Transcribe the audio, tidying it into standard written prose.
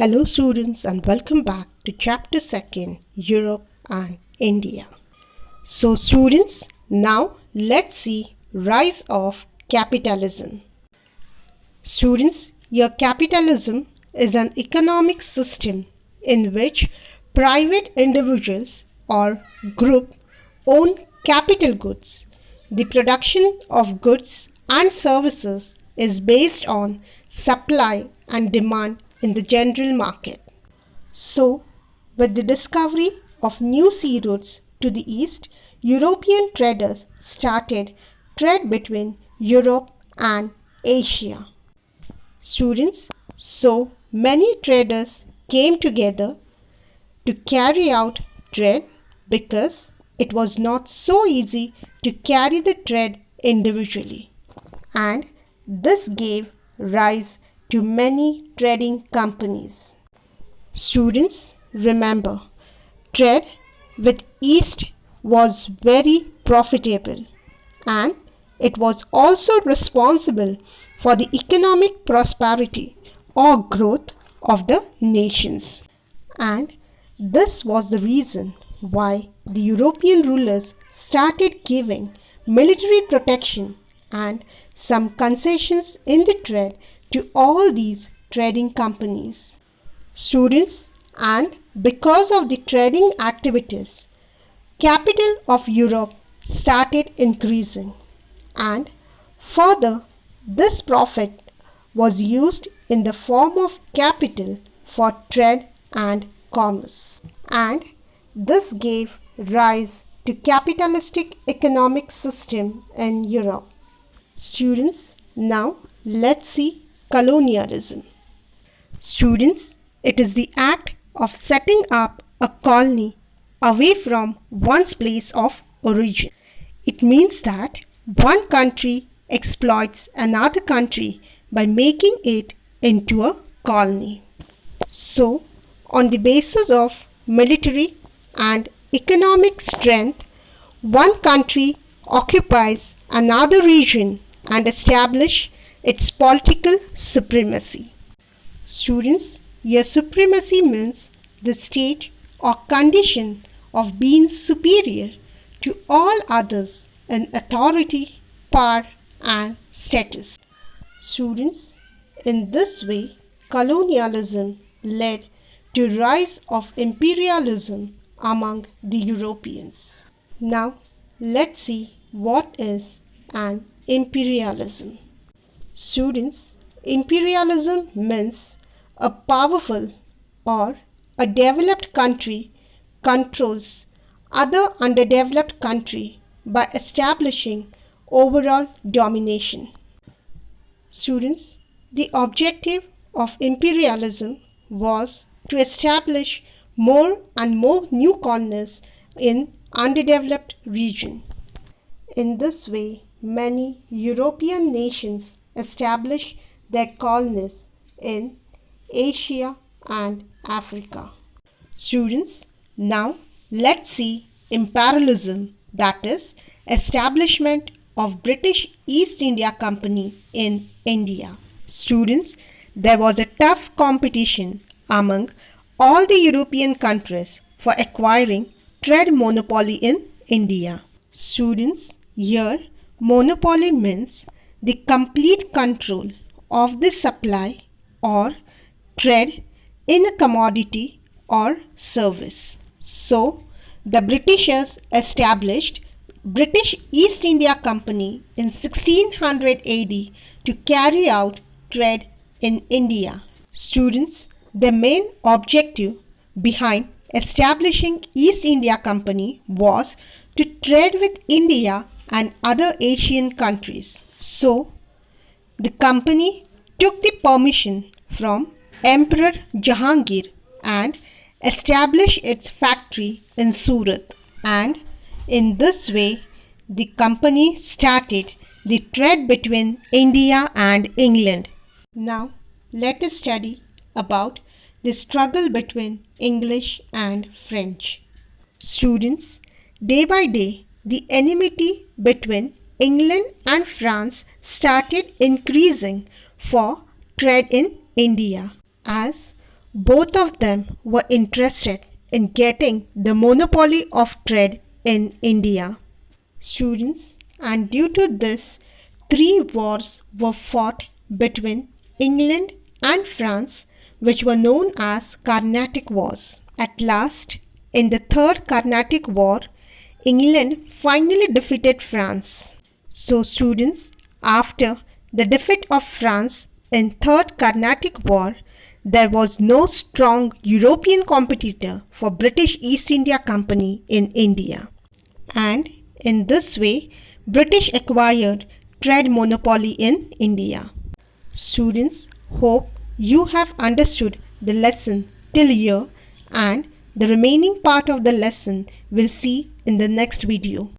Hello students and welcome back to chapter 2 Europe and India. So students, now let's see rise of capitalism. Students, your capitalism is an economic system in which private individuals or group own capital goods. The production of goods and services is based on supply and demand in the general market. So, with the discovery of new sea routes to the east, European traders started trade between Europe and Asia. Students, so many traders came together to carry out trade because it was not so easy to carry the trade individually, and this gave rise to many trading companies. Students, remember, trade with East was very profitable and it was also responsible for the economic prosperity or growth of the nations. And this was the reason why the European rulers started giving military protection and some concessions in the trade to all these trading companies. Students, and because of the trading activities, capital of Europe started increasing, and further this profit was used in the form of capital for trade and commerce, and this gave rise to capitalistic economic system in Europe. Students, now let's see colonialism. Students, it is the act of setting up a colony away from one's place of origin. It means that one country exploits another country by making it into a colony. So, on the basis of military and economic strength, one country occupies another region and establish its political supremacy. Students, your supremacy means the state or condition of being superior to all others in authority, power and status. Students, in this way, colonialism led to rise of imperialism among the Europeans. Now, let's see what is an imperialism. Students, imperialism means a powerful or a developed country controls other underdeveloped country by establishing overall domination. Students, the objective of imperialism was to establish more and more new colonies in underdeveloped regions. In this way, many European nations established their colonies in Asia and Africa. Students, now let's see imperialism, that is, establishment of British East India Company in India. Students, there was a tough competition among all the European countries for acquiring trade monopoly in India. Students, here monopoly means the complete control of the supply or trade in a commodity or service. So, the Britishers established British East India Company in 1600 AD to carry out trade in India. Students, the main objective behind establishing East India Company was to trade with India and other Asian countries. So, the company took the permission from Emperor Jahangir and established its factory in Surat, and in this way the company started the trade between India and England. Now let us study about the struggle between English and French. Students, day by day the enmity between England and France started increasing for trade in India, as Both of them were interested in getting the monopoly of trade in India. Students, and due to this, three wars were fought between England and France, which were known as Carnatic Wars. At last, in the Third Carnatic War, England finally defeated France. So students, after the defeat of France in Third Carnatic War, there was no strong European competitor for British East India Company in India. And in this way, British acquired trade monopoly in India. Students, hope you have understood the lesson till here, and the remaining part of the lesson we'll see in the next video.